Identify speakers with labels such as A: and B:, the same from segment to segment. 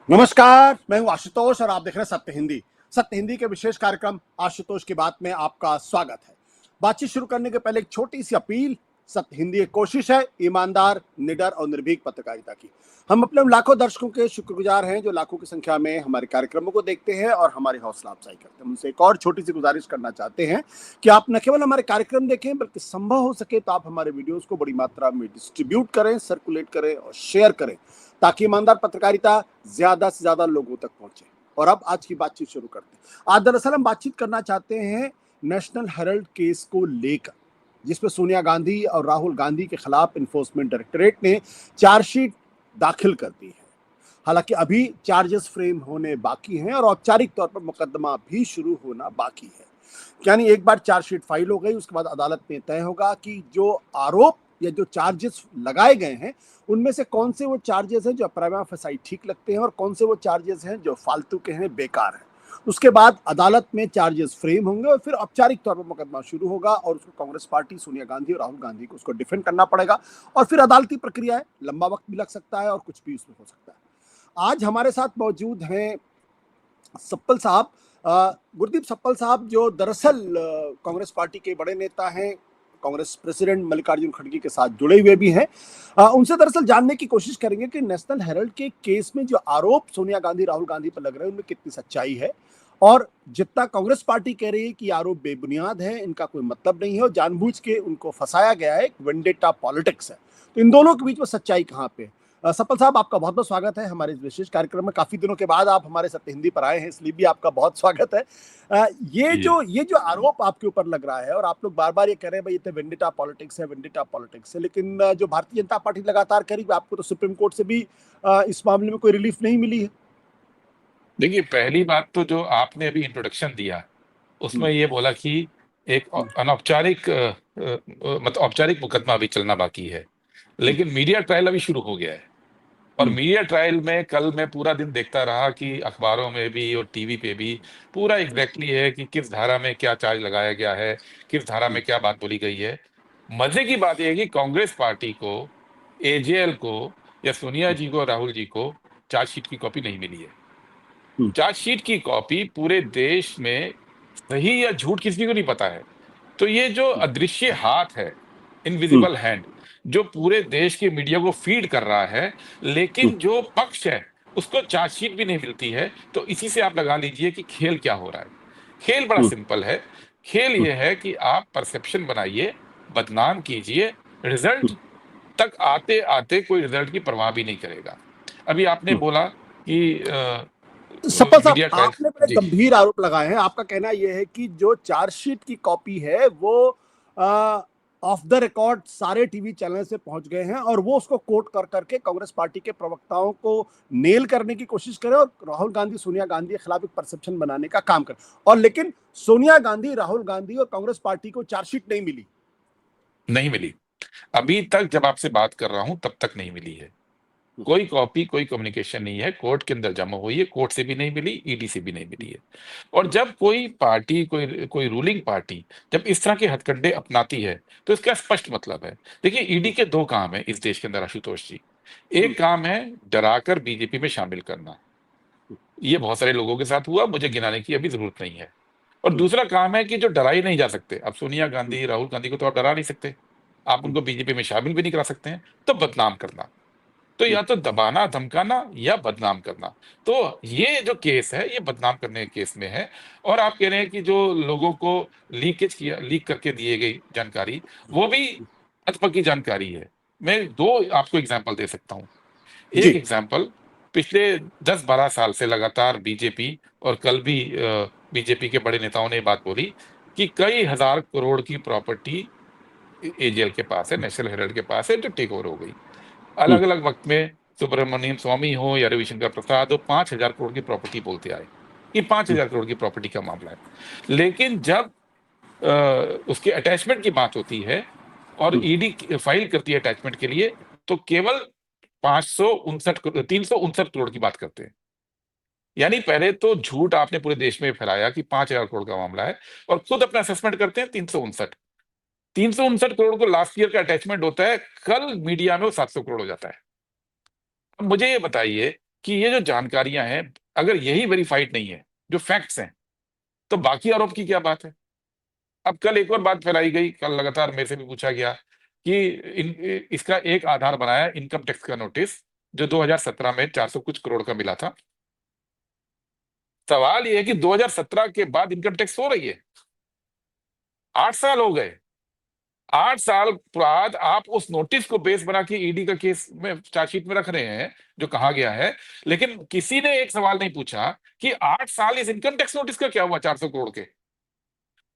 A: नमस्कार, मैं हूं आशुतोष और आप देख रहे हैं सत्य हिंदी। सत्य हिंदी के विशेष कार्यक्रम आशुतोष की बात में आपका स्वागत है। बातचीत शुरू करने के पहले एक छोटी सी अपील। सत्य हिंदी एक कोशिश है ईमानदार, निडर और निर्भीक पत्रकारिता की। हम अपने उन लाखों दर्शकों के शुक्रगुजार हैं जो लाखों की संख्या में हमारे कार्यक्रमों को देखते हैं और हमारी हौसला अफजाई करते हैं। उनसे एक और छोटी सी गुजारिश करना चाहते हैं कि आप न केवल हमारे कार्यक्रम देखें बल्कि संभव हो सके तो आप हमारे वीडियोस को बड़ी मात्रा में डिस्ट्रीब्यूट करें, सर्कुलेट करें और शेयर करें, ताकि ईमानदार पत्रकारिता ज्यादा से ज्यादा लोगों तक पहुंचे। और अब आज की बातचीत शुरू करते हैं। आज दरअसल हम बातचीत करना चाहते हैं नेशनल हेराल्ड केस को लेकर, जिसमें सोनिया गांधी और राहुल गांधी के खिलाफ इन्फोर्समेंट डायरेक्टरेट ने चार्जशीट दाखिल कर दी है। हालांकि अभी चार्जेस फ्रेम होने बाकी हैं और औपचारिक तौर पर मुकदमा भी शुरू होना बाकी है। यानी एक बार चार्जशीट फाइल हो गई, उसके बाद अदालत में तय होगा कि जो आरोप या जो चार्जेस लगाए गए हैं उनमें से कौन से वो चार्जेस हैं जो प्रिमा फेसाई ठीक लगते हैं और कौन से वो चार्जेस हैं जो फालतू के हैं, बेकार हैं। उसके बाद अदालत में चार्जेस फ्रेम होंगे और फिर औपचारिक तौर पर मुकदमा शुरू होगा और उसको कांग्रेस पार्टी, सोनिया गांधी और राहुल गांधी को उसको डिफेंड करना पड़ेगा और फिर अदालती प्रक्रिया है, लंबा वक्त भी लग सकता है और कुछ भी उसमें हो सकता है। आज हमारे साथ मौजूद हैं सप्पल साहब, गुरदीप सप्पल साहब, जो दरअसल कांग्रेस पार्टी के बड़े नेता हैं, कांग्रेस प्रेसिडेंट मल्लिकार्जुन खड़गे के साथ जुड़े हुए भी हैं। उनसे दरअसल जानने की कोशिश करेंगे कि नेशनल हेराल्ड के केस में जो आरोप सोनिया गांधी, राहुल गांधी पर लग रहे हैं उनमें कितनी सच्चाई है और जितना कांग्रेस पार्टी कह रही है कि आरोप बेबुनियाद है, इनका कोई मतलब नहीं है और जानबूझ के उनको फंसाया गया है, वेंडेटा पॉलिटिक्स है। तो इन दोनों के बीच में सच्चाई कहां पे है? सप्पल साहब, आपका बहुत बहुत स्वागत है हमारे इस विशेष कार्यक्रम में। काफी दिनों के बाद आप हमारे सत्य हिंदी पर आए हैं, इसलिए भी आपका बहुत स्वागत है।
B: जी।
A: ये जो आरोप आपके ऊपर लग रहा है और आप लोग बार बार ये कह रहे हैं भाई ये तो वेंडेटा पॉलिटिक्स है, वेंडेटा पॉलिटिक्स है, लेकिन जो भारतीय जनता पार्टी लगातार कह रही है, आपको तो सुप्रीम कोर्ट से भी इस मामले में कोई रिलीफ नहीं मिली है।
B: देखिए, पहली बात तो जो आपने अभी इंट्रोडक्शन दिया, उसमें ये बोला कि एक अनौपचारिक मतलब औपचारिक मुकदमा अभी चलना बाकी है, लेकिन मीडिया ट्रायल अभी शुरू हो गया है। और मीडिया ट्रायल में कल मैं पूरा दिन देखता रहा कि अखबारों में भी और टीवी पे भी पूरा एग्जैक्टली है कि किस धारा में क्या चार्ज लगाया गया है, किस धारा में क्या बात बोली गई है। मजे की बात यह है कि कांग्रेस पार्टी को, एजेएल को या सोनिया जी को, राहुल जी को चार्जशीट की कॉपी नहीं मिली है। चार्जशीट की कॉपी पूरे देश में सही या झूठ किसी को नहीं पता है। तो ये जो अदृश्य हाथ है, इनविजिबल हैंड, जो पूरे देश की मीडिया को फीड कर रहा है, लेकिन जो पक्ष है उसको चार्जशीट भी नहीं मिलती है। तो इसी से आप लगा लीजिए कि खेल क्या हो रहा है। खेल बड़ा सिंपल है। खेल ये है कि आप परसेप्शन बनाइए, बदनाम कीजिए, रिजल्ट तक आते आते कोई रिजल्ट की परवाह भी नहीं करेगा। अभी आपने बोला कि
A: सप्पल साहब,
B: मीडिया ट्रायल।
A: आपने बड़े
B: जी।
A: गंभीर आरोप लगाए हैं। आपका कहना यह है कि जो चार्जशीट की कॉपी है वो ऑफ द रिकॉर्ड सारे टीवी चैनल से पहुंच गए हैं और वो उसको कोट कर करके कांग्रेस पार्टी के प्रवक्ताओं को नेल करने की कोशिश करें और राहुल गांधी, सोनिया गांधी के खिलाफ एक परसेप्शन बनाने का काम करें। और लेकिन सोनिया गांधी, राहुल गांधी और कांग्रेस पार्टी को चार्जशीट नहीं मिली।
B: नहीं मिली। अभी तक जब आपसे बात कर रहा हूं तब तक नहीं मिली है। कोई कॉपी, कोई कम्युनिकेशन नहीं है। कोर्ट के अंदर जमा हुई है, कोर्ट से भी नहीं मिली, ईडी से भी नहीं मिली है। और जब कोई पार्टी, कोई कोई रूलिंग पार्टी जब इस तरह के हथकंडे अपनाती है तो इसका स्पष्ट मतलब है। देखिए, ईडी के दो काम है इस देश के अंदर आशुतोष जी। एक काम है डराकर बीजेपी में शामिल करना। ये बहुत सारे लोगों के साथ हुआ, मुझे गिनाने की अभी जरूरत नहीं है। और दूसरा काम है कि जो डरा ही नहीं जा सकते। अब सोनिया गांधी, राहुल गांधी को तो आप डरा नहीं सकते, आप उनको बीजेपी में शामिल भी नहीं करा सकते हैं, तो बदनाम करना। तो या तो दबाना, धमकाना या बदनाम करना। तो ये जो केस है ये बदनाम करने के केस में है। और आप कह रहे हैं कि जो लोगों को लीक करके दिए गई जानकारी, वो भी अधपकी जानकारी है। मैं दो आपको एग्जांपल दे सकता हूं। एक
A: जी।
B: एग्जांपल, पिछले 10-12 साल से लगातार बीजेपी, और कल भी बीजेपी के बड़े नेताओं ने ये बात बोली कि कई हजार करोड़ की प्रॉपर्टी एजेएल के पास है, नेशनल हेराल्ड के पास है, जो टेक ओवर हो गई। अलग अलग वक्त में सुब्रमण्यम स्वामी हो या रविशंकर प्रसाद हो, 5,000 करोड़ की प्रॉपर्टी बोलते आए कि 5,000 करोड़ की प्रॉपर्टी का मामला है। लेकिन जब उसके अटैचमेंट की बात होती है और ईडी फाइल करती है अटैचमेंट के लिए, तो केवल 359 करोड़ की बात करते हैं। यानी पहले तो झूठ आपने पूरे देश में फैलाया कि 5,000 करोड़ का मामला है, और खुद अपना असेसमेंट करते हैं 359 करोड़ को लास्ट ईयर का अटैचमेंट होता है, कल मीडिया में वो 700 करोड़ हो जाता है। अब मुझे ये बताइए कि ये जो जानकारियां हैं, अगर यही वेरीफाइड नहीं है, जो फैक्ट्स हैं, तो बाकी आरोप की क्या बात है? अब कल एक और बात फैलाई गई, कल लगातार मेरे से भी पूछा गया कि इसका एक आधार बनाया इनकम टैक्स का नोटिस, जो 2017 में 400 कुछ करोड़ का मिला था। सवाल यह है कि 2017 के बाद इनकम टैक्स हो रही है, 8 साल हो गए। 8 साल बाद आप उस नोटिस को बेस बना के ईडी का केस में, चार्जशीट में रख रहे हैं, जो कहा गया है, लेकिन किसी ने एक सवाल नहीं पूछा कि 8 साल इस इनकम टैक्स नोटिस का क्या हुआ 400 करोड़ के।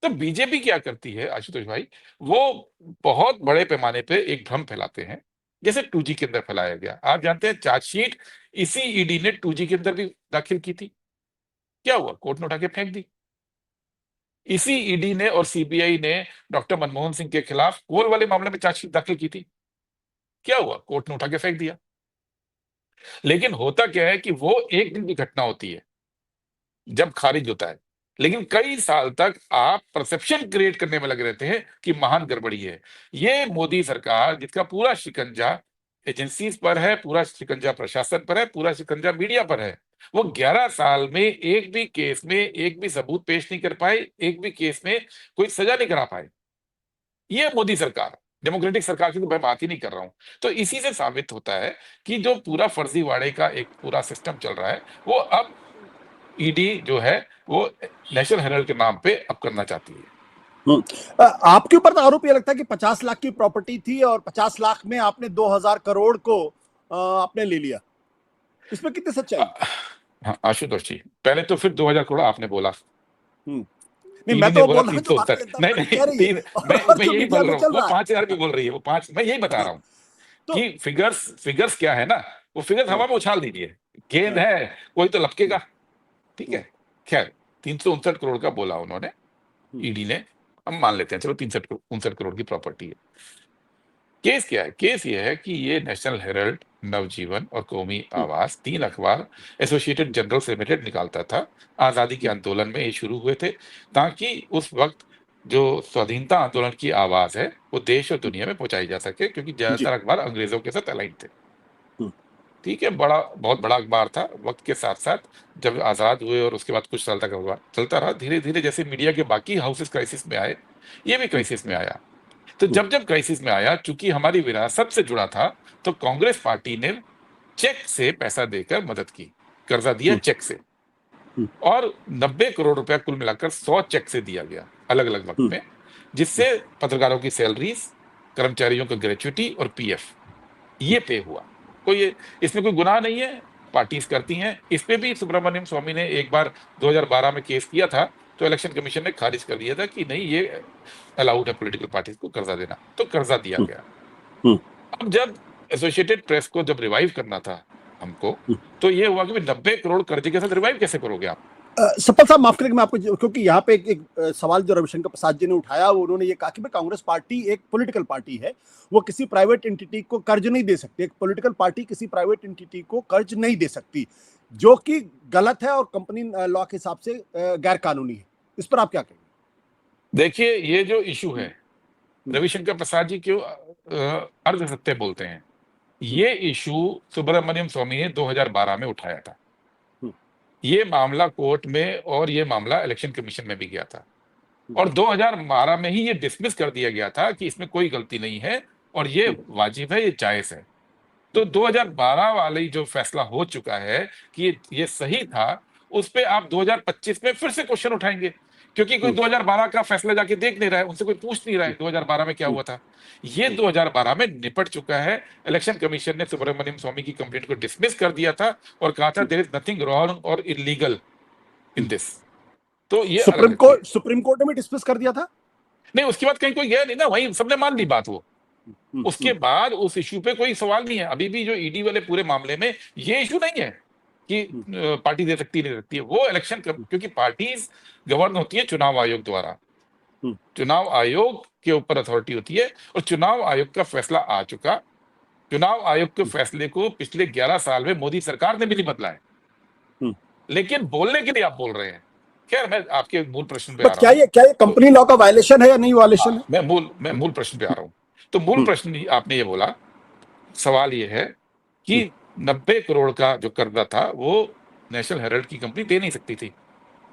B: तो बीजेपी क्या करती है आशुतोष भाई, वो बहुत बड़े पैमाने पे एक भ्रम फैलाते हैं, जैसे 2G के अंदर फैलाया गया। आप जानते हैं चार्जशीट इसी ईडी ने 2G के अंदर भी दाखिल की थी, क्या हुआ? कोर्ट ने उठा के फेंक दी। इसी ईडी ने और सीबीआई ने डॉक्टर मनमोहन सिंह के खिलाफ कोल वाले मामले में चार्जशीट दाखिल की थी, क्या हुआ? कोर्ट ने उठा के फेंक दिया। लेकिन होता क्या है कि वो एक दिन की घटना होती है जब खारिज होता है, लेकिन कई साल तक आप परसेप्शन क्रिएट करने में लगे रहते हैं कि महान गड़बड़ी है। ये मोदी सरकार, जिसका पूरा शिकंजा एजेंसीज पर है, पूरा शिकंजा प्रशासन पर है, पूरा शिकंजा मीडिया पर है, वो 11 साल में एक भी केस में एक भी सबूत पेश नहीं कर पाए, एक भी केस में कोई सजा नहीं करा पाए। ये मोदी सरकार, डेमोक्रेटिक सरकार की तो मैं बात ही नहीं कर रहा हूं। तो इसी से साबित होता है कि जो पूरा फर्जीवाड़े का एक पूरा सिस्टम चल रहा है, वो अब ईडी जो है वो नेशनल हेराल्ड के नाम पे अब करना चाहती है।
A: आपके ऊपर तो आरोप ये लगता है कि 50 लाख की प्रॉपर्टी थी और 50 लाख में आपने 2000 करोड़ को आपने ले लिया, इसमें कितनी सच्चाई?
B: हाँ आशुतोष जी, पहले तो फिर 2000 करोड़ आपने बोला,
A: नहीं,
B: ईडी
A: मैं
B: ने
A: तो
B: बोला
A: बोल रहा हूँ जो भारतीय
B: 369,
A: जनता
B: नहीं
A: पार्टी
B: नहीं
A: कह रही है
B: तीन,
A: और
B: मैं
A: जो
B: यही
A: मीडिया
B: बोल
A: में
B: रहा हूँ,
A: चल
B: वो
A: रहा है।
B: 5000 भी बोल रही है, वो 5, मैं यही बता रहा हूँ
A: तो
B: कि फिगर्स क्या है ना, वो फिगर्स हवा में उछाल दीजिए, गेंद है कोई तो लपकेगा, ठीक है। खैर 359 करोड़ का बोला उन्होंने, ईडी ने, हम मान लेते हैं चलो 359 करोड़ की प्रॉपर्टी है। केस क्या है? केस ये है कि ये नेशनल हेराल्ड, नवजीवन और कौमी आवाज, 3 अखबार एसोसिएटेड जर्नल्स लिमिटेड निकालता था। आजादी के आंदोलन में ये शुरू हुए थे, ताकि उस वक्त जो स्वाधीनता आंदोलन की आवाज है वो देश और दुनिया में पहुंचाई जा सके, क्योंकि
A: जी।
B: ज्यादातर अखबार अंग्रेजों के साथ अलाइन थे। ठीक है, बहुत बड़ा अखबार था। वक्त के साथ साथ जब आजाद हुए और उसके बाद कुछ साल तक अखबार चलता रहा, धीरे धीरे जैसे मीडिया के बाकी हाउसेस क्राइसिस में आए, ये भी क्राइसिस में आया। तो जब जब क्राइसिस में आया, चूंकि हमारी विरासत से जुड़ा था, तो कांग्रेस पार्टी ने चेक से पैसा देकर मदद की, कर्जा दिया चेक से, और 90 करोड़ रुपया कुल मिलाकर 100 चेक से दिया गया अलग अलग वक्त में, जिससे पत्रकारों की सैलरीज, कर्मचारियों का ग्रेच्युटी और पीएफ ये पे हुआ। कोई इसमें कोई गुनाह नहीं है, पार्टीज करती हैं। इस पे भी सुब्रमण्यम स्वामी ने एक बार 2012 में केस किया था, तो इलेक्शन कमीशन ने खारिज कर दिया था कि नहीं, ये अलाउड है पॉलिटिकल पार्टीज को कर्जा देना, तो कर्जा दिया गया। अब जब एसोसिएटेड प्रेस को जब रिवाइव करना था हमको, तो ये हुआ कि 90 करोड़ कर्जे के साथ रिवाइव कैसे करोगे आप?
A: सपल साहब माफ करेंगे, मैं आपको क्योंकि यहाँ पे एक सवाल जो रविशंकर प्रसाद जी ने उठाया, वो उन्होंने ये कहा कि भाई कांग्रेस पार्टी एक पॉलिटिकल पार्टी है, वो किसी प्राइवेट एंटिटी को कर्ज नहीं दे सकती। एक पॉलिटिकल पार्टी किसी प्राइवेट एंटिटी को कर्ज नहीं दे सकती, जो कि गलत है और कंपनी लॉ के हिसाब से गैर कानूनी है। इस पर आप क्या कहेंगे?
B: देखिए, ये जो इशू है, रविशंकर प्रसाद जी क्यों अर्ध सत्य बोलते हैं, ये इशू सुब्रमण्यम स्वामी ने 2012 में उठाया था। ये मामला कोर्ट में, और ये मामला इलेक्शन कमीशन में भी गया था, और 2012 में ही ये डिसमिस कर दिया गया था कि इसमें कोई गलती नहीं है और ये वाजिब है, ये जायज है। तो 2012 वाली जो फैसला हो चुका है कि ये सही था, उस पे आप 2025 में फिर से क्वेश्चन उठाएंगे, क्योंकि कोई 2012 का फैसला जाके देख नहीं रहा है, उनसे कोई पूछ नहीं रहा है 2012 में क्या हुआ था। ये 2012 में निपट चुका है। इलेक्शन कमीशन ने सुब्रमण्यम स्वामी की कंप्लेंट को डिसमिस कर दिया था और कहा था देयर इज नथिंग रॉन्ग और इलीगल इन दिस। तो ये अलग चीज।
A: सुप्रीम कोर्ट ने भी डिस्मिस कर दिया था।
B: नहीं, उसके बाद कहीं कोई गया नहीं ना, वहीं सबने मान ली बात। वो उसके बाद उस इशू पे कोई सवाल नहीं है। अभी भी जो ईडी वाले पूरे मामले में ये इशू नहीं है कि पार्टी दे सकती नहीं सकती है, वो इलेक्शन, क्योंकि पार्टीज गवर्न होती है चुनाव आयोग द्वारा, चुनाव आयोग के ऊपर अथॉरिटी होती है, और चुनाव आयोग का फैसला आ चुका। चुनाव आयोग के फैसले को पिछले 11 साल में मोदी सरकार ने भी नहीं बदला है, लेकिन बोलने के लिए आप बोल रहे हैं। खैर, मैं आपके मूल प्रश्न पे आ रहा हूँ।
A: क्या ये कंपनी लॉ का वायलेशन है या नहीं वायलेशन है?
B: मैं मूल प्रश्न पे आ रहा हूँ। तो मूल प्रश्न आपने ये बोला, सवाल ये है कि 90 करोड़ का जो कर्जा था वो नेशनल हेराल्ड की कंपनी दे नहीं सकती थी,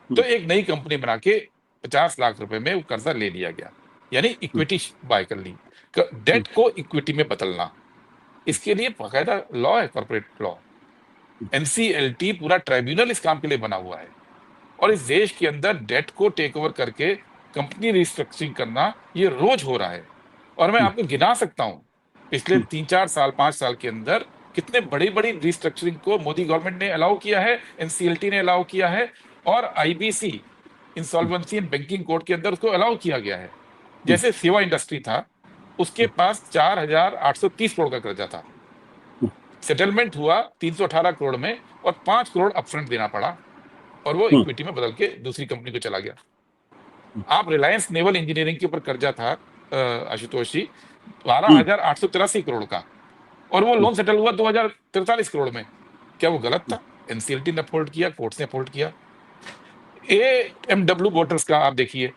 B: तो एक नई कंपनी बना के 50 लाख रुपए में वो कर्जा ले लिया गया, यानी इक्विटी बाय कर ली। डेट को इक्विटी में बदलना, इसके लिए बाकायदा लॉ है, कॉर्पोरेट लॉ। एनसीएलटी पूरा ट्राइब्यूनल इस काम के लिए बना हुआ है, और इस देश के अंदर डेट को टेक ओवर करके कंपनी रिस्ट्रक्चरिंग करना ये रोज हो रहा है। और मैं आपको गिना सकता हूं पिछले 3-4 साल 5 साल के अंदर कितने बड़ी बड़ी रिस्ट्रक्चरिंग को मोदी गवर्नमेंट ने अलाउ किया है, एनसीएलटी ने अलाउ किया है, और IBC insolvency and banking code के अंदर उसको अलाउ किया गया है। जैसे सेवा इंडस्ट्री था, उसके पास 4,830 करोड़ का कर्जा था, सेटलमेंट हुआ 318 करोड़ में, और 5 करोड़ अपफ्रंट देना पड़ा, और वो इक्विटी में बदल के दूसरी कंपनी को चला गया। आप रिलायंस नेवल इंजीनियरिंग के ऊपर कर्जा था आशुतोष जी, 12,883 करोड़ का, और वो लोन सेटल हुआ 2,043 करोड़ में। क्या वो गलत था? एनसीएलटी ने अपहोल्ड किया, कोर्ट्स ने अपहोल्ड किया। एएमडब्ल्यू मोटर्स का आप देखिए,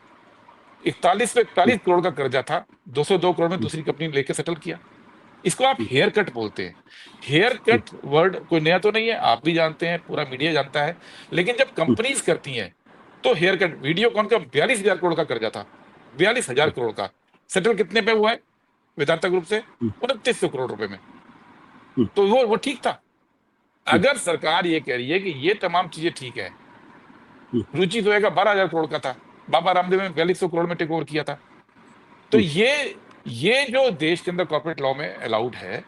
B: 41 करोड़ का कर्जा था, 202 करोड़ में दूसरी कंपनी ने लेके सेटल किया। इसको आप हेयर कट बोलते हैं। हेयर कट वर्ड कोई नया तो नहीं है, आप भी जानते हैं, पूरा मीडिया जानता है, लेकिन जब कंपनीज करती हैं तो हेयर कट। वीडियोकॉन का 42,000 करोड़ का कर्जा था, 42,000 करोड़ का, सेटल कितने पे हुआ है वेदांता ग्रुप से? 2900 करोड़ रुपए में। तो वो ठीक था। अगर सरकार ये कह रही है कि ये तमाम चीजें ठीक है, रुचि सोया का 12,000 करोड़ का था, बाबा रामदेव ने 4200 करोड़ में टेक ओवर किया था, तो ये जो देश के अंदर कॉर्पोरेट लॉ में अलाउड है,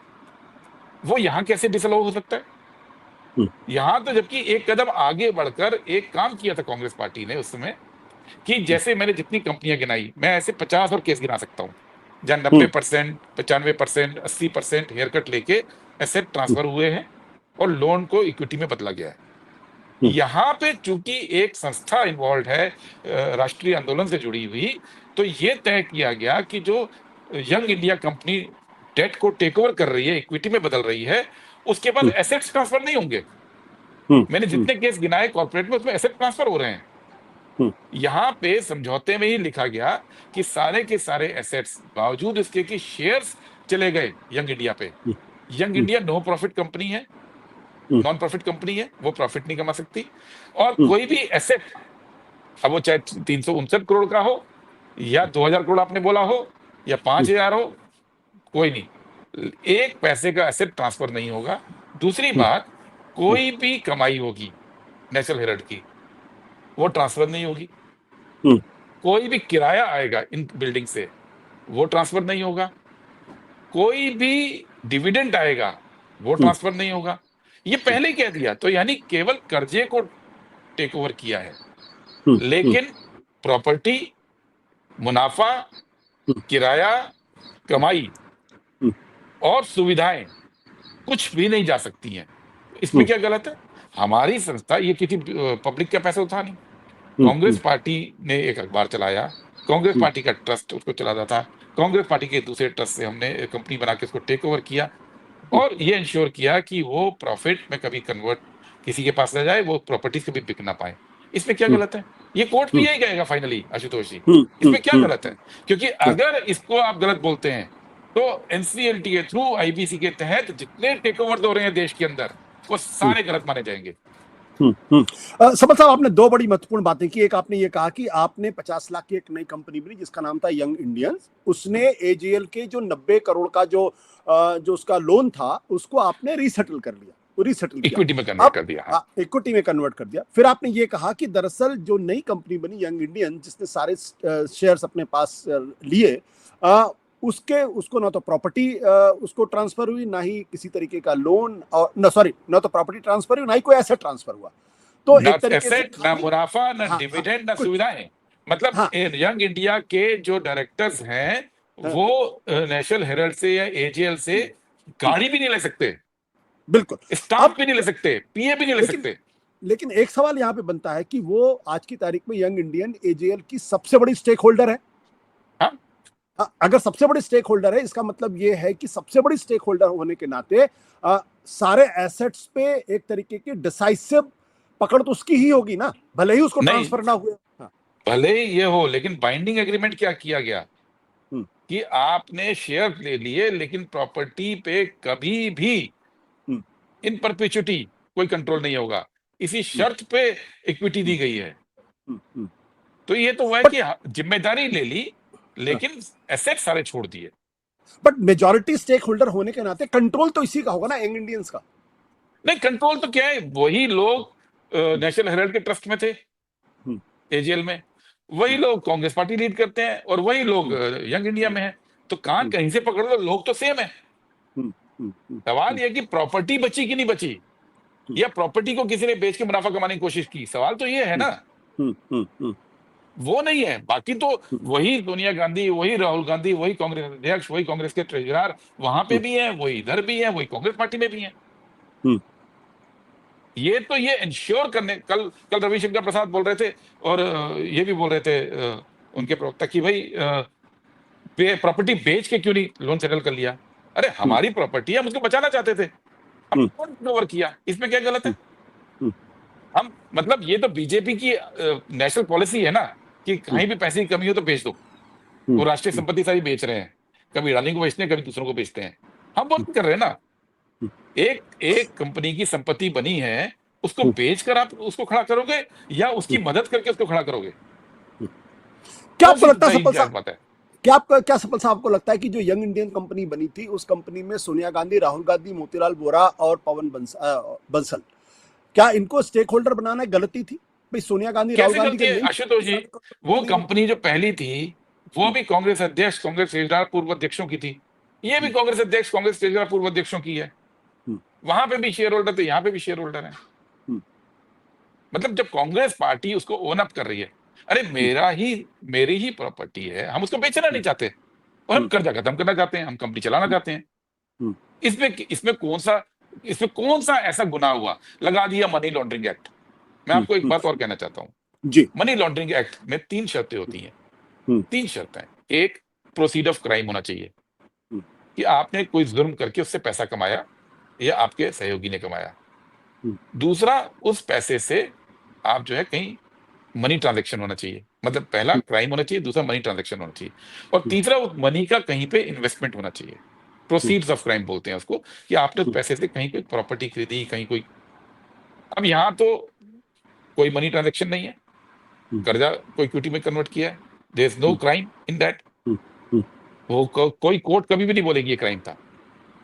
B: वो यहां कैसे डिसअलाउ हो सकता है? यहां तो जबकि एक कदम आगे बढ़कर एक काम किया था कांग्रेस पार्टी ने उस समय, कि जैसे मैंने जितनी कंपनियां गिनाई, मैं ऐसे 50 और केस गिना सकता हूं जहां 90%, 95%, 80% हेयर कट लेके एसेट ट्रांसफर हुए हैं और लोन को इक्विटी में बदला गया है। यहां पे चूंकि एक संस्था इन्वॉल्व है, राष्ट्रीय आंदोलन से जुड़ी हुई, तो ये तय किया गया कि जो यंग इंडिया कंपनी डेट को टेक ओवर कर रही है, इक्विटी में बदल रही है, उसके बाद एसेट्स ट्रांसफर नहीं होंगे। मैंने जितने केस गिनाए कॉर्पोरेट में, उसमें एसेट ट्रांसफर हो रहे हैं। यहां पे समझौते में ही लिखा गया कि सारे के सारे एसेट्स, बावजूद इसके कि शेयर्स चले गए यंग इंडिया पे, Young India no profit company है, नॉन प्रॉफिट कंपनी है, वो प्रॉफिट नहीं कमा सकती, और कोई भी एसेट, अब वो चाहे 359 करोड़ का हो, या 2,000 करोड़ आपने बोला हो, या 5,000 हो, कोई नहीं, एक पैसे का एसेट ट्रांसफर नहीं होगा। दूसरी बात, कोई भी कमाई होगी नेशनल हेराल्ड की, वो ट्रांसफर नहीं होगी। कोई भी किराया आएगा इन बिल्डिंग से, वो ट्रांसफर नहीं होगा। कोई भी डिविडेंड आएगा, वो ट्रांसफर नहीं होगा। ये पहले ही कह दिया, तो यानी केवल कर्जे को टेक ओवर किया है, लेकिन प्रॉपर्टी, मुनाफा, किराया, कमाई और सुविधाएं कुछ भी नहीं जा सकती हैं। इसमें क्या गलत है? हमारी संस्था ये किसी पब्लिक का पैसा उठा नहीं। कांग्रेस पार्टी ने एक अखबार चलाया, कांग्रेस पार्टी का ट्रस्ट उसको चलाता था, कांग्रेस पार्टी के दूसरे ट्रस्ट से हमने कंपनी बना के उसको टेक ओवर किया, और ये इंश्योर किया कि वो प्रॉफिट में कभी कन्वर्ट किसी के पास न जाए, वो प्रॉपर्टीज कभी बिक ना पाए। इसमें क्या गलत है? ये कोर्ट भी यही कहेगा फाइनली आशुतोष जी, इसमें क्या गलत है? क्योंकि अगर इसको आप गलत बोलते हैं, तो एनसीएलटी के थ्रू, आईबीसी के तहत जितने टेक ओवर हो रहे हैं देश के अंदर, वो सारे गलत माने जाएंगे।
A: समल साहब, आपने दो बड़ी महत्वपूर्ण बातें की। एक आपने ये कहा कि आपने 50 लाख की एक नई कंपनी बनी जिसका नाम था यंग इंडियंस, उसने एजीएल के जो 90 करोड़ का जो उसका लोन था उसको आपने रीसेटल कर लिया, रीसेटल किया,
B: इक्विटी में कन्वर्ट कर दिया। हाँ,
A: इक्विटी में कन्वर्ट कर दिया। फिर आपने ये कहा कि दरअसल जो नई कंपनी बनी यंग इंडियन, जिसने सारे शेयर्स अपने पास लिए, उसको ना तो प्रॉपर्टी उसको ट्रांसफर हुई, ना ही किसी तरीके का लोन, और ना तो प्रॉपर्टी ट्रांसफर हुई, ना ही कोई एसेट ट्रांसफर हुआ। तो
B: ना
A: एक तरीके से
B: एसेट, ना मुनाफा, ना
A: हाँ,
B: डिविडेंड, ना
A: कुछ
B: सुविधाएं। मतलब
A: हाँ,
B: यंग इंडिया के जो डायरेक्टर्स हैं, वो नेशनल हेराल्ड से या एजीएल से गाड़ी भी नहीं ले सकते,
A: बिल्कुल।
B: स्टाम्प भी नहीं ले सकते, पीए भी नहीं ले
A: लेकिन
B: सकते।
A: लेकिन एक सवाल यहाँ पे बनता है कि वो आज की तारीख में यंग इंडियन एजेएल की सबसे बड़ी स्टेक होल्डर है।
B: हाँ,
A: अगर सबसे बड़ी स्टेक होल्डर है, इसका मतलब ये है कि सबसे बड़ी स्टेक होल्डर होने के नाते सारे एसेट्स पे एक तरीके की डिसाइसिव पकड़ तो उसकी ही होगी ना, भले ही उसको
B: नहीं,
A: ट्रांसफर ना हुए। हाँ,
B: भले ही ये हो, लेकिन बाइंडिंग एग्रीमेंट क्या किया गया
A: हम्म,
B: कि आपने शेयर ले लिए, लेकिन प्रॉपर्टी पे कभी भी
A: हम्म,
B: इन परपेचुटी कोई कंट्रोल नहीं होगा, इसी शर्त पे इक्विटी दी गई है। तो ये तो हुआ है
A: बट
B: कि जिम्मेदारी ले ली, लेकिन एसेट सारे छोड़ दिए।
A: बट मेजॉरिटी स्टेक होल्डर होने के नाते कंट्रोल तो इसी का होगा ना, यंग इंडियंस का।
B: नहीं, कंट्रोल तो क्या है, वही लोग नेशनल हेराल्ड के ट्रस्ट में थे, एजीएल में, वही लोग कांग्रेस पार्टी लीड करते हैं, और वही लोग यंग इंडिया में है। तो कान कहीं से पकड़ लो, लोग तो सेम है। सवाल यह कि प्रॉपर्टी बची कि नहीं बची, या प्रॉपर्टी को किसी ने बेच के मुनाफा कमाने की कोशिश की, सवाल तो ये है ना। वो नहीं है। बाकी तो वही सोनिया गांधी, वही राहुल गांधी, वही कांग्रेस अध्यक्ष, वही कांग्रेस के ट्रेजरर वहां पे भी है, वही इधर भी है, वही कांग्रेस पार्टी में भी है। ये तो ये इंश्योर करने, कल रविशंकर प्रसाद बोल रहे थे, और ये भी बोल रहे थे उनके प्रवक्ता कि भाई प्रॉपर्टी बेच के क्यों नहीं लोन सेटल कर लिया। अरे हमारी प्रॉपर्टी है, हम उसको बचाना चाहते थे, हम लोन ओवर किया, इसमें क्या गलत है। हम मतलब ये तो बीजेपी की नेशनल पॉलिसी है ना कि कहीं भी पैसे की कमी हो तो बेच दो। वो राष्ट्रीय संपत्ति सारी बेच रहे हैं, कभी रानी को बेचते हैं, कभी दूसरों को बेचते हैं। हम वो नहीं कर रहे हैं ना। एक कंपनी की संपत्ति बनी है, उसको बेचकर आप उसको खड़ा करोगे, या उसकी मदद करके उसको खड़ा करोगे।
A: क्या
B: कौन
A: आपको
B: सी
A: लगता है
B: सही
A: सफल
B: क्या
A: साहब,
B: बात है।
A: क्या सफल साहब आपको लगता है कि जो यंग इंडियन कंपनी बनी थी, उस कंपनी में सोनिया गांधी, राहुल गांधी, मोतीलाल वोरा और पवन बंसल, क्या इनको स्टेक होल्डर बनाना गलती थी? भाई सोनिया गांधी, राहुल
B: कैसे
A: गांधी
B: गलती
A: के
B: है
A: नहीं
B: आशुतोष जी, वो
A: नहीं होती?
B: कंपनी जो पहली थी वो भी कांग्रेस अध्यक्ष, कांग्रेस ट्रेजरर, पूर्व अध्यक्षों की थी। ये भी कांग्रेस अध्यक्ष, कांग्रेस ट्रेजरर, पूर्व अध्यक्षों की है। वहां पे भी शेयर होल्डर थे, यहाँ पे भी शेयर होल्डर है। मतलब जब कांग्रेस पार्टी उसको ओन अप कर रही है, अरे मेरी ही प्रॉपर्टी है, हम उसको बेचना नहीं चाहते, और हम कर्जा खत्म करना चाहते हैं, हम कंपनी चलाना चाहते हैं। इसमें कौन सा ऐसा गुनाह हुआ, लगा दिया मनी लॉन्ड्रिंग एक्ट। मैं आपको एक बात और कहना चाहता हूं,
A: जी।
B: मनी लॉन्ड्रिंग एक्ट में 3 शर्तें होती हैं। 3 शर्तें। एक, प्रोसीड ऑफ क्राइम होना चाहिए, कि आपने कोई जुर्म करके उससे पैसा कमाया, या आपके सहयोगी ने कमाया। दूसरा, उस पैसे से आप जो है कहीं मनी ट्रांजैक्शन होना चाहिए, मतलब पहला क्राइम होना चाहिए, दूसरा मनी ट्रांजैक्शन होना चाहिए, और तीसरा उस मनी का कहीं पे इन्वेस्टमेंट होना चाहिए। प्रोसीड्स ऑफ क्राइम बोलते हैं उसको, कि आपने उस पैसे से कहीं कोई प्रॉपर्टी खरीदी, कहीं कोई। अब यहां तो कोई मनी ट्रांजैक्शन नहीं है, कर्जा को इक्विटी में कन्वर्ट किया है, there is no crime in that. वो कोई कोर्ट कभी भी नहीं बोलेगी ये क्राइम था,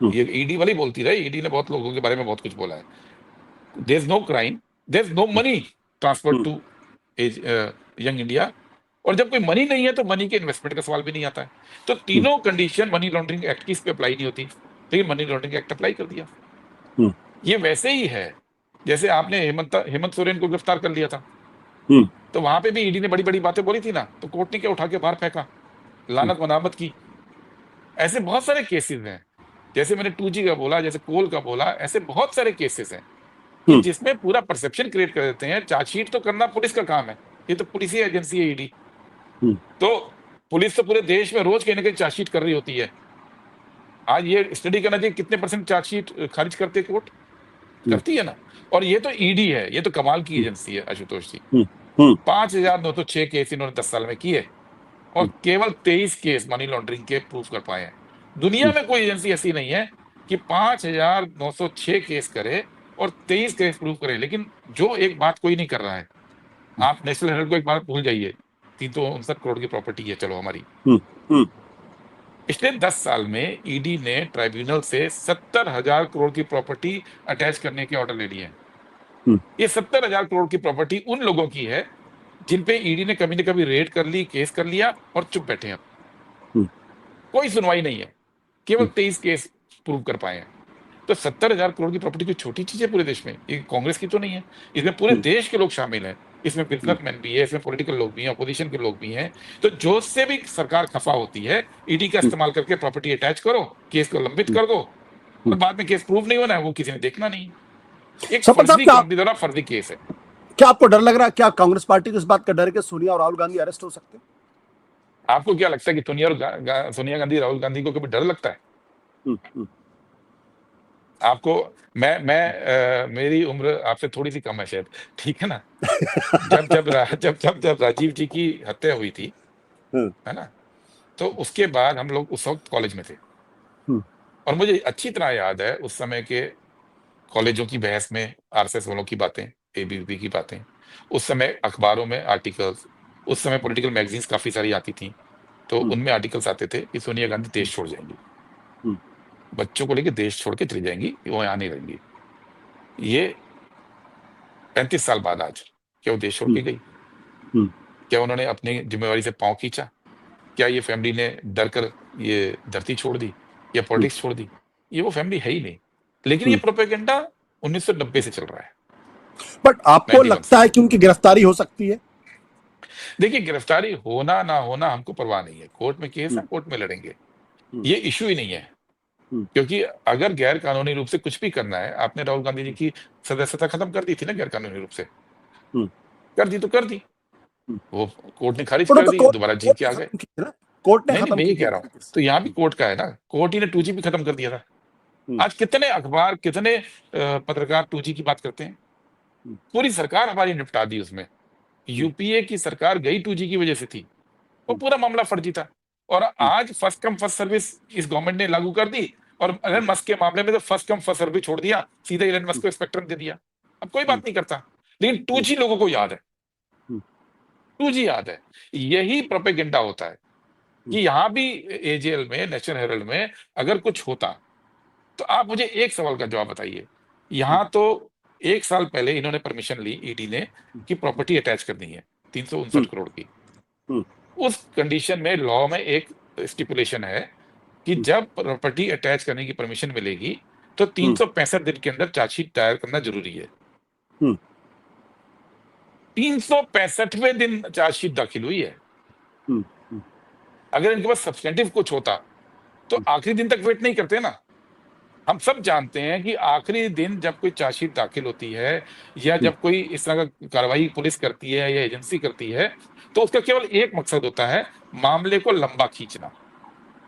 B: ये ईडी वाली बोलती रही, ईडी ने बहुत लोगों के बारे में बहुत कुछ बोला है। There is no crime, there is no money transfer to Young India, और जब कोई मनी नहीं है तो मनी के इन्वेस्टमेंट का सवाल भी नहीं आता है। तो तीनों कंडीशन मनी लॉन्ड्रिंग एक्ट की इस पे अप्लाई नहीं होती, लेकिन मनी लॉन्ड्रिंग एक्ट अप्लाई कर दिया। ये वैसे ही है जैसे आपने हेमंत सोरेन को गिरफ्तार कर लिया था, तो वहां पे भी ईडी ने बड़ी बड़ी बातें बोली थी ना, तो कोर्ट ने क्या उठा के बाहर फेंका, लानत मनामत की। ऐसे बहुत सारे केसेस हैं, जैसे मैंने 2G का बोला, जैसे कोल का बोला, ऐसे बहुत सारे केसेस हैं कि जिसमें पूरा परसेप्शन क्रिएट कर देते हैं। चार्जशीट तो करना पुलिस का काम है, ये तो पुलिस एजेंसी है ईडी। तो पुलिस तो पूरे देश में रोज कहीं ना कहीं चार्जशीट कर रही होती है। आज ये स्टडी करना चाहिए कितने % चार्जशीट खारिज करते कोर्ट, करती है ना। और ये तो ईडी है, ये तो कमाल की एजेंसी है आशुतोष जी। 5,906 केस इन्होंने 10 साल में किए, और केवल 23 केस मनी लॉन्ड्रिंग के प्रूफ कर पाए हैं। दुनिया में कोई एजेंसी ऐसी नहीं है कि 5,906 केस करे और 23 केस प्रूफ करे। लेकिन जो एक बात कोई नहीं कर रहा है, आप नेशनल हेराल्ड को एक बार भूल जाइए, 359 करोड़ की प्रॉपर्टी है चलो हमारी। पिछले 10 साल में ईडी ने ट्राइब्यूनल से 70,000 करोड़ की प्रॉपर्टी अटैच करने के ऑर्डर ले लिए हैं। ये 70,000 करोड़ की प्रॉपर्टी उन लोगों की है जिन पे ईडी ने कभी न कभी रेड कर ली, केस कर लिया, और चुप बैठे हैं। कोई सुनवाई नहीं है, केवल 23 केस प्रूव कर पाए हैं। तो 70,000 करोड़ की प्रॉपर्टी कोई छोटी चीज है पूरे देश में, ये कांग्रेस की तो नहीं है। इसमें पूरे देश के लोग शामिल हैं, इसमें बिजनेसमैन भी है, इसमें पॉलिटिकल लोग भी हैं, अपोजिशन के लोग भी हैं। तो जो से भी सरकार खफा होती है, ईडी का इस्तेमाल करके प्रॉपर्टी अटैच करो, केस को लंबित कर दो, और बाद में केस प्रूव नहीं होना है वो किसी ने देखना नहीं। एक
A: सपन साहब,
B: फर्जी कंपनी द्वारा फर्जी केस है।
A: क्या आपको डर लग रहा है, क्या कांग्रेस पार्टी को इस बात का डर है कि सोनिया और राहुल गांधी अरेस्ट हो सकते हैं?
B: आपको क्या लगता है कि सोनिया गांधी, राहुल गांधी को कभी डर लगता है? आपको मेरी उम्र आपसे थोड़ी सी कम है शायद, ठीक है ना। जब राजीव जी की हत्या हुई थी, है ना, तो उसके बाद हम लोग उस वक्त कॉलेज में थे, और मुझे अच्छी तरह याद है उस समय के कॉलेजों की बहस में आरएसएस वालों की बातें, एबीवीपी की बातें, उस समय अखबारों में आर्टिकल्स, उस समय पॉलिटिकल मैगजीन्स काफी सारी आती थी, तो उनमें आर्टिकल्स आते थे कि सोनिया गांधी देश छोड़ जाएंगी, बच्चों को लेकर देश छोड़ के चली जाएंगी, वो यहाँ नहीं रहेंगी। ये 35 साल बाद आज क्या वो देश छोड़ के गई? क्या उन्होंने अपनी जिम्मेवारी से पांव खींचा? क्या ये फैमिली ने डर कर ये धरती छोड़ दी या पॉलिटिक्स छोड़ दी? ये वो फैमिली है ही नहीं। लेकिन ये प्रोपेगेंडा 1990 से चल रहा है,
A: बट आपको
B: 91
A: लगता
B: से।
A: है कि उनकी गिरफ्तारी हो सकती है?
B: देखिए, गिरफ्तारी होना ना होना हमको परवाह नहीं है, कोर्ट में केस है, कोर्ट में लड़ेंगे, ये इश्यू ही नहीं है। क्योंकि अगर गैर कानूनी रूप से कुछ भी करना है, आपने राहुल गांधी जी की सदस्यता खत्म कर दी थी ना गैर कानूनी रूप से, कर दी तो कर दी, वो कोर्ट ने खारिज कर
A: तो
B: दी, दोबारा जीत के आ गए।
A: कोर्ट ने
B: नहीं
A: खत्म
B: मैं ये
A: की
B: कह रहा हूँ, तो यहाँ भी कोर्ट का है ना, कोर्ट ही ने 2G भी खत्म कर दिया था। आज कितने अखबार, कितने पत्रकार 2G की बात करते हैं? पूरी सरकार हमारी निपटा दी उसमें। यूपीए की सरकार गई 2G की वजह से थी, वो पूरा मामला फर्जी था। और आज फर्स्ट कम फर्स्ट सर्विस इस गवर्नमेंट ने लागू कर दी, और एलन मस्क के मामले में तो फर्स्ट कम फर्स्ट सर्विस छोड़ दिया, सीधे एलन मस्क को स्पेक्ट्रम दे दिया, अब कोई बात नहीं करता। लेकिन 2G लोगों को याद है, 2G याद है। यही प्रोपेगेंडा होता है कि यहाँ भी एजेएल में, नेशनल हेराल्ड में अगर कुछ होता, तो आप मुझे एक सवाल का जवाब बताइए। यहाँ तो 1 साल पहले इन्होंने परमिशन ली, ईडी ने, कि प्रॉपर्टी अटैच करनी है 359 करोड़ की। उस कंडीशन में लॉ में एक स्टिपुलेशन है कि जब प्रॉपर्टी अटैच करने की परमिशन मिलेगी तो 365 दिन के अंदर चार्जशीट दायर करना जरूरी है। 365वें दिन चार्जशीट दाखिल हुई है। अगर इनके पास सब्सटेंटिव कुछ होता तो आखिरी दिन तक वेट नहीं करते ना। हम सब जानते हैं कि आखिरी दिन जब कोई चार्जशीट दाखिल होती है या जब कोई इस तरह का कार्रवाई पुलिस करती है या एजेंसी करती है, तो उसका केवल एक मकसद होता है, मामले को लंबा खींचना।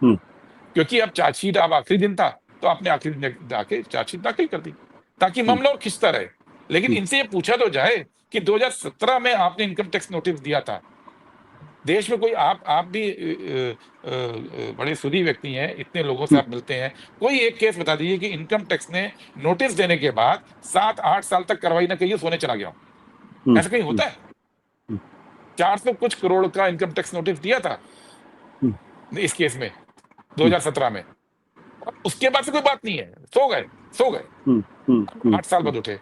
B: क्योंकि अब चार्जशीट अब आखिरी दिन था, तो आपने आखिरी दिन जाके चार्जशीट दाखिल कर दी ताकि मामला और खिंचता रहे। लेकिन इनसे ये पूछा तो जाए कि 2017 में आपने इनकम टैक्स नोटिस दिया था। देश में कोई आप भी बड़े सुधी व्यक्ति हैं, इतने लोगों से आप मिलते हैं, कोई एक केस बता दीजिए कि इनकम टैक्स ने नोटिस देने के बाद 7-8 साल तक कार्रवाई ना करिए, सोने चला गया हूं। ऐसा कहीं होता है? 400 कुछ करोड़ का इनकम टैक्स नोटिस दिया था इस केस में 2017 में, और उसके बाद से कोई बात नहीं है, सो गए 8 साल बाद उठे,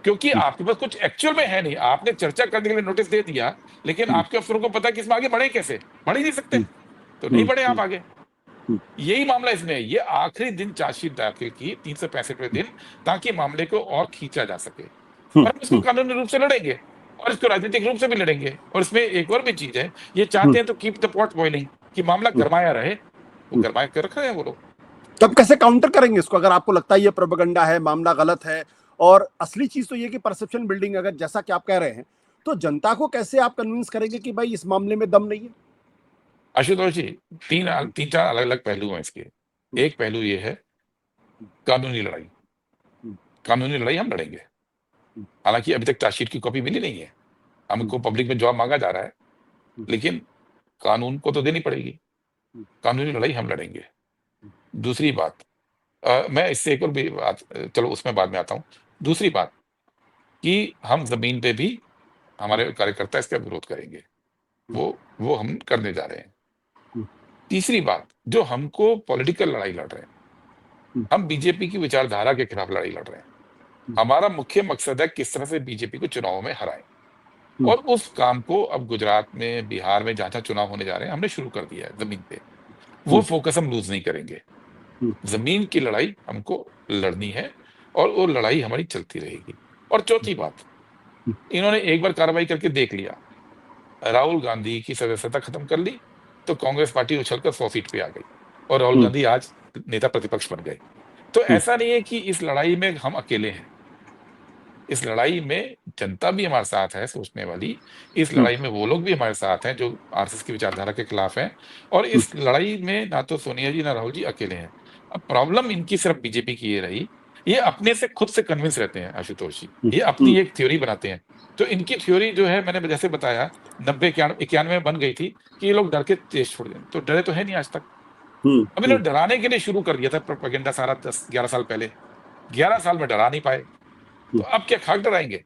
B: क्योंकि आपके पास कुछ एक्चुअल में है नहीं। आपने चर्चा करने के लिए नोटिस दे दिया, लेकिन आपके अफसरों को पता है कि इसमें आगे बढ़े कैसे, बढ़ ही नहीं सकते, तो नहीं बढ़े आप आगे। यही मामला इसमें है। ये आखिरी दिन चार्जशीट दाखिल की 365वें दिन, ताकि मामले को और खींचा जा सके, और हम इसको कानूनी रूप से लड़ेंगे और इसको राजनीतिक रूप से भी लड़ेंगे। और इसमें एक और भी चीज है, ये चाहते हैं तो कीप द पॉट बॉइलिंग, कि मामला गरमाया रहे, वो गरमाया कर रखा है वो लोग।
A: तब कैसे काउंटर करेंगे इसको, अगर आपको लगता है ये प्रोपेगेंडा है, मामला गलत है? और असली चीज तो ये कि परसेप्शन बिल्डिंग, अगर जैसा कि आप कह रहे हैं, तो जनता को कैसे आप कन्विंस करेंगे कि भाई इस मामले में दम नहीं है?
B: आशुतोष जी, तीन चार अलग अलग पहलू हैं इसके। एक पहलू ये है कानूनी लड़ाई। कानूनी लड़ाई हम लड़ेंगे, हालांकि अभी तक चार्जशीट की कॉपी मिली नहीं है, हमको पब्लिक में जवाब मांगा जा रहा है, लेकिन कानून को तो देनी पड़ेगी। कानूनी लड़ाई हम लड़ेंगे। दूसरी बात, मैं इससे एक और भी बात, चलो उसमें बाद में आता हूं। दूसरी बात कि हम जमीन पे भी हमारे कार्यकर्ता इसका विरोध करेंगे, वो हम करने जा रहे हैं। तीसरी बात, जो हमको पॉलिटिकल लड़ाई लड़ रहे हैं, हम बीजेपी की विचारधारा के खिलाफ लड़ाई लड़ रहे हैं। हमारा मुख्य मकसद है किस तरह से बीजेपी को चुनाव में हराएं, और उस काम को अब गुजरात में, बिहार में जहां चुनाव होने जा रहे हैं, हमने शुरू कर दिया है जमीन पे। वो फोकस हम लूज नहीं करेंगे। जमीन की लड़ाई हमको लड़नी है, और वो लड़ाई हमारी चलती रहेगी। और चौथी बात, इन्होंने एक बार कार्रवाई करके देख लिया, राहुल गांधी की सदस्यता खत्म कर ली, तो कांग्रेस पार्टी उछलकर 100 सीट पे आ गई, और राहुल गांधी आज नेता प्रतिपक्ष बन गए। तो ऐसा नहीं है कि इस लड़ाई में हम अकेले हैं। इस लड़ाई में जनता भी हमारे साथ है सोचने वाली, इस लड़ाई में वो लोग भी हमारे साथ हैं जो आरएसएस की विचारधारा के खिलाफ हैं, और इस लड़ाई में ना तो सोनिया जी ना राहुल जी अकेले हैं। अब प्रॉब्लम इनकी सिर्फ बीजेपी की ये रही, ये अपने से खुद से कन्विंस रहते हैं आशुतोष जी, ये अपनी एक थ्योरी बनाते हैं। तो इनकी थ्योरी जो है, मैंने जैसे बताया 90-91 में बन गई थी कि ये लोग डर के देश छोड़ दें, तो डरे तो है नहीं आज तक। अब इन्होंने डराने के लिए शुरू कर दिया था प्रोपेगेंडा सारा 10-11 साल पहले, 11 साल में डरा नहीं पाए, तो अब क्या खाक डराएंगे?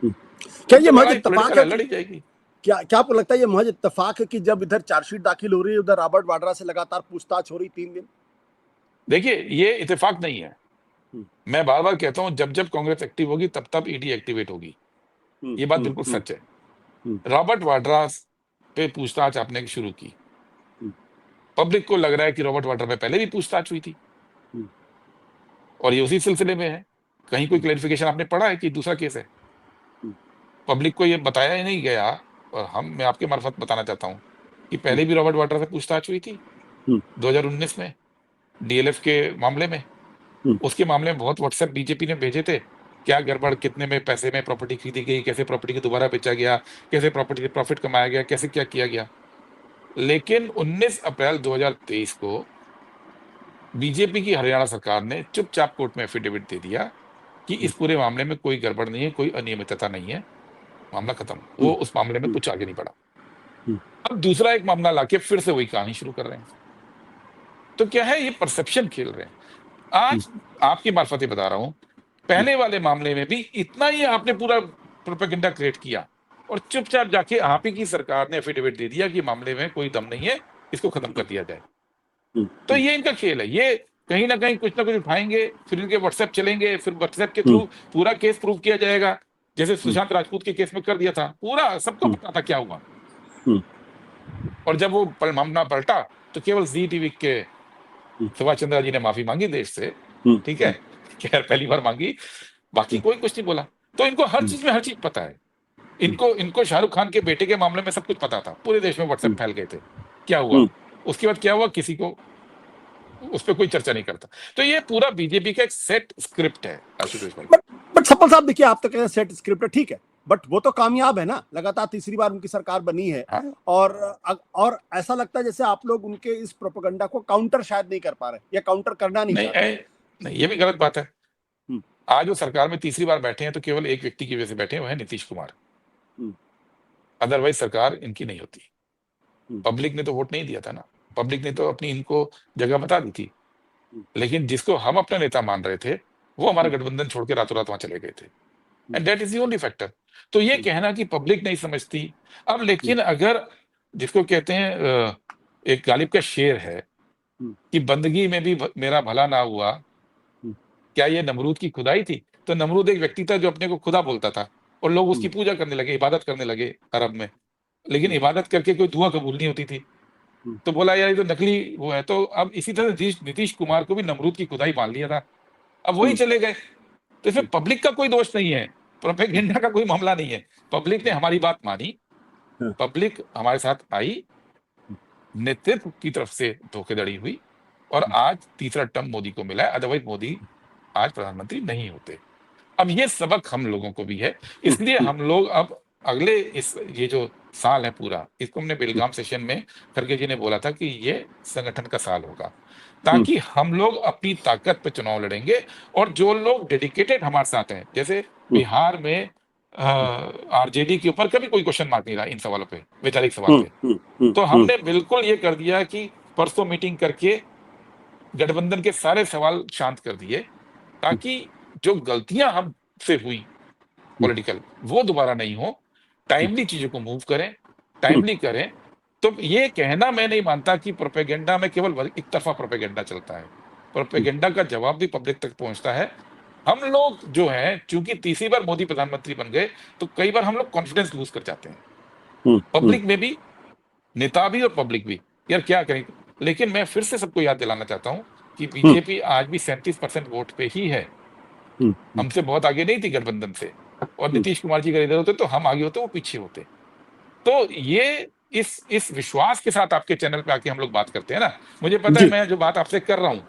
A: क्या
B: अब
A: ये
B: तो
A: महज
B: लड़ाई
A: इत्तेफाक
B: पॉलिटिकल
A: है
B: है,
A: कि
B: लड़ी जाएगी।
A: क्या आपको लगता है ये महज इत्तेफाक है कि जब इधर चार्जशीट दाखिल हो रही है उधर रॉबर्ट वाड्रा से लगातार पूछताछ हो रही 3 दिन?
B: देखिए, ये इत्तेफाक नहीं है।
A: हम्म,
B: मैं बार बार कहता हूं, जब जब कांग्रेस एक्टिव होगी तब तब ईडी एक्टिवेट होगी,
A: हम्म,
B: ये बात
A: हम्म,
B: बिल्कुल
A: हम्म,
B: सच है।
A: हम्म,
B: रॉबर्ट वाड्रा पे पूछताछ आपने शुरू की,
A: हम्म,
B: पब्लिक को लग रहा है कि रॉबर्ट वाड्रा पे पहले भी पूछताछ हुई थी
A: हम्म,
B: और ये उसी सिलसिले में है। कहीं कोई
A: हम्म,
B: क्लैरिफिकेशन आपने पढ़ा है कि दूसरा केस है?
A: हम्म,
B: पब्लिक को ये बताया ही नहीं गया, और मैं आपके मार्फत बताना चाहता हूं कि
A: हम्म,
B: पहले भी रॉबर्ट वाड्रा से पूछताछ हुई थी
A: हम्म,
B: 2019 में, डीएलएफ के मामले में।
A: हम्म,
B: उसके मामले में बहुत व्हाट्सएप बीजेपी ने भेजे थे, क्या गड़बड़, कितने में पैसे में प्रॉपर्टी खरीदी गई, कैसे प्रॉपर्टी को दोबारा बेचा गया, कैसे प्रॉपर्टी से प्रॉफिट कमाया गया, कैसे क्या किया गया। लेकिन 19 अप्रैल 2023 को बीजेपी की हरियाणा सरकार ने चुपचाप कोर्ट में एफिडेविट दे दिया कि इस पूरे मामले में कोई गड़बड़ नहीं है, कोई अनियमितता नहीं है, मामला खत्म।
A: हम्म,
B: वो उस मामले में
A: हम्म,
B: कुछ आगे नहीं बढ़ा।
A: हम्म,
B: अब दूसरा एक मामला लाके फिर से वही कहानी शुरू कर रहे हैं। तो क्या है, ये परसेप्शन खेल रहे हैं।
A: हम्म,
B: आज आपकी मार्फत ही बता रहा हूं,
A: हम्म,
B: पहले वाले मामले में भी इतना ही आपने पूरा प्रोपेगेंडा क्रिएट किया और चुपचाप जाके आप ही की सरकार ने एफिडेविट दे दिया कि मामले में कोई दम नहीं है, इसको खत्म कर दिया जाए।
A: हम्म,
B: तो ये इनका खेल है। ये कहीं ना कहीं कुछ ना कुछ उठाएंगे, फिर इनके व्हाट्सएप चलेंगे, फिर व्हाट्सएप के
A: हम्म,
B: थ्रू पूरा केस प्रूव किया जाएगा, जैसे
A: हम्म,
B: सुशांत राजपूत के केस में कर दिया था। पूरा सबको
A: हम्म,
B: पता था क्या हुआ।
A: हम्म,
B: और जब वो मामला पलटा तो केवल जी टीवी के
A: हम्म,
B: सुभाष चंद्रा जी ने माफी मांगी देश से,
A: हम्म,
B: ठीक है, खैर पहली बार मांगी, बाकी कोई कुछ नहीं बोला। तो इनको हर चीज में हर चीज पता है। इनको इनको शाहरुख खान के बेटे के मामले में सब कुछ पता था, पूरे देश में व्हाट्सएप
A: हम्म,
B: फैल गए थे, क्या हुआ,
A: हम्म,
B: उसके बाद क्या हुआ, किसी को उस पर कोई चर्चा नहीं करता। तो ये पूरा बीजेपी का एक सेट स्क्रिप्ट है आशुतोष भाई।
A: बट बट सपल साहब देखिए, आप तो कह रहे हैं सेट स्क्रिप्ट है, ठीक है, बट वो तो कामयाब है ना, लगातार तीसरी बार उनकी सरकार बनी है।
B: हाँ,
A: और और ऐसा लगता है जैसे आप लोग उनके इस प्रोपेगेंडा को काउंटर शायद नहीं कर पा रहे या काउंटर करना नहीं
B: नहीं
A: चाहते।
B: नहीं, ये भी गलत बात है।
A: हम्म,
B: आज वो सरकार में तीसरी बार बैठे हैं तो केवल एक व्यक्ति की वजह से बैठे हैं, वो है नीतीश कुमार।
A: हम्म,
B: अदरवाइज सरकार इनकी नहीं होती।
A: हम्म,
B: पब्लिक ने तो वोट नहीं दिया था ना, पब्लिक ने तो अपनी इनको जगह बता दी थी।
A: हम्म,
B: लेकिन जिसको हम अपना नेता मान रहे थे, वो हमारा
A: हम्म,
B: गठबंधन छोड़ के रातों रात वहां चले गए थे।
A: Hmm,
B: and that is the only factor. तो ये
A: हम्म,
B: कहना कि पब्लिक नहीं समझती। अब
A: हम्म,
B: लेकिन अगर जिसको कहते हैं एक गालिब का शेर है
A: हम्म,
B: कि बंदगी में भी मेरा भला ना हुआ,
A: हम्म,
B: क्या ये नमरूद की खुदाई थी? तो नमरूद एक व्यक्ति था जो अपने को खुदा बोलता था और लोग उसकी
A: हम्म,
B: पूजा करने लगे, इबादत करने लगे अरब में। लेकिन
A: हम्म,
B: इबादत करके कोई दुआ कबूल नहीं होती थी।
A: हम्म,
B: तो बोला यार ये तो नकली वो है। तो अब इसी तरह नीतीश नीतीश कुमार को भी नमरूद की खुदाई मान लिया था, अब वही
A: हम्म,
B: चले गए। तो इसमें पब्लिक का कोई दोष नहीं है, प्रोपेगेंडा का कोई मामला नहीं है। पब्लिक ने हमारी बात मानी,
A: हम्म,
B: पब्लिक हमारे साथ आई, नेतृत्व की तरफ से धोखेधड़ी हुई और आज तीसरा टर्म मोदी को मिला है, अदरवाइज मोदी आज प्रधानमंत्री नहीं होते। अब ये सबक हम लोगों को भी है, इसलिए हम लोग अब अगले इस ये जो साल है पूरा, इसको हमने बेलगाम सेशन में खड़गे जी ने बोला था कि ये संगठन का साल होगा,
A: हम्म,
B: ताकि हम लोग अपनी ताकत पे चुनाव लड़ेंगे। और जो लोग डेडिकेटेड हमारे साथ हैं, जैसे बिहार में आरजेडी के ऊपर कभी कोई क्वेश्चन मार्क नहीं रहा इन सवालों पे, वैचारिक सवाल
A: हम्म,
B: पे।
A: हम्म, हम्म,
B: तो हमने बिल्कुल ये कर दिया कि परसों मीटिंग करके गठबंधन के सारे सवाल शांत कर दिए, ताकि जो गलतियां हमसे हुई पॉलिटिकल, वो दोबारा नहीं हो। टाइमली चीजों को मूव करें, टाइमली करें। तो ये कहना मैं नहीं मानता कि प्रोपेगेंडा में केवल एक तरफा प्रोपेगेंडा चलता है। प्रोपेगेंडा का जवाब भी पब्लिक तक पहुंचता है। हम लोग जो है, चूंकि तीसरी बार मोदी प्रधानमंत्री बन गए, तो कई बार हम लोग कॉन्फिडेंस लूज कर जाते हैं,
A: हम्म,
B: पब्लिक में भी, नेता भी और पब्लिक भी। यार क्या करें। लेकिन मैं फिर से सबको याद दिलाना चाहता हूं कि
A: हम्म,
B: बीजेपी आज भी 37% वोट पे ही है,
A: हम्म,
B: हमसे बहुत आगे नहीं थी गठबंधन से। और
A: हम्म,
B: नीतीश कुमार जी अगर इधर होते तो हम आगे होते, वो पीछे होते। तो ये इस विश्वास के साथ आपके चैनल पे आके हम लोग बात करते हैं ना, मुझे पता है
A: जी,
B: मैं जो बात आपसे कर रहा हूं,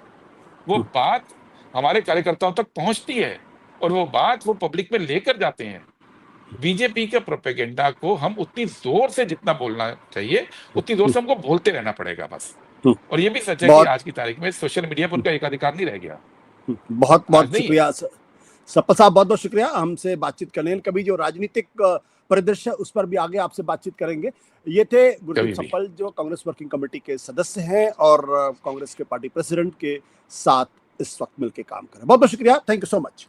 B: वो बात हमारे कार्यकर्ताओं तक पहुंचती है और वो बात वो पब्लिक में लेकर जाते हैं। बीजेपी के प्रोपेगेंडा को हम उतनी जोर से जितना बोलना चाहिए, उतनी जोर से हमको बोलते रहना पड़ेगा बस।
A: हम्म,
B: और ये भी सच है कि
A: बहुत
B: आज की तारीख में सोशल मीडिया पर उनका एकाधिकार नहीं रह गया,
A: बहुत
B: आज
A: बहुत
B: नहीं है।
A: शुक्रिया सप्पा साहब, बहुत बहुत शुक्रिया हमसे बातचीत करने के लिए। कभी जो राजनीतिक परिदृश्य है उस पर भी आगे आपसे बातचीत करेंगे। ये थे गुरदीप
B: कभी भी।
A: सप्पल, जो कांग्रेस वर्किंग कमेटी के सदस्य हैं और कांग्रेस के पार्टी प्रेसिडेंट के साथ इस वक्त मिलकर काम करें। बहुत बहुत शुक्रिया, थैंक यू सो मच।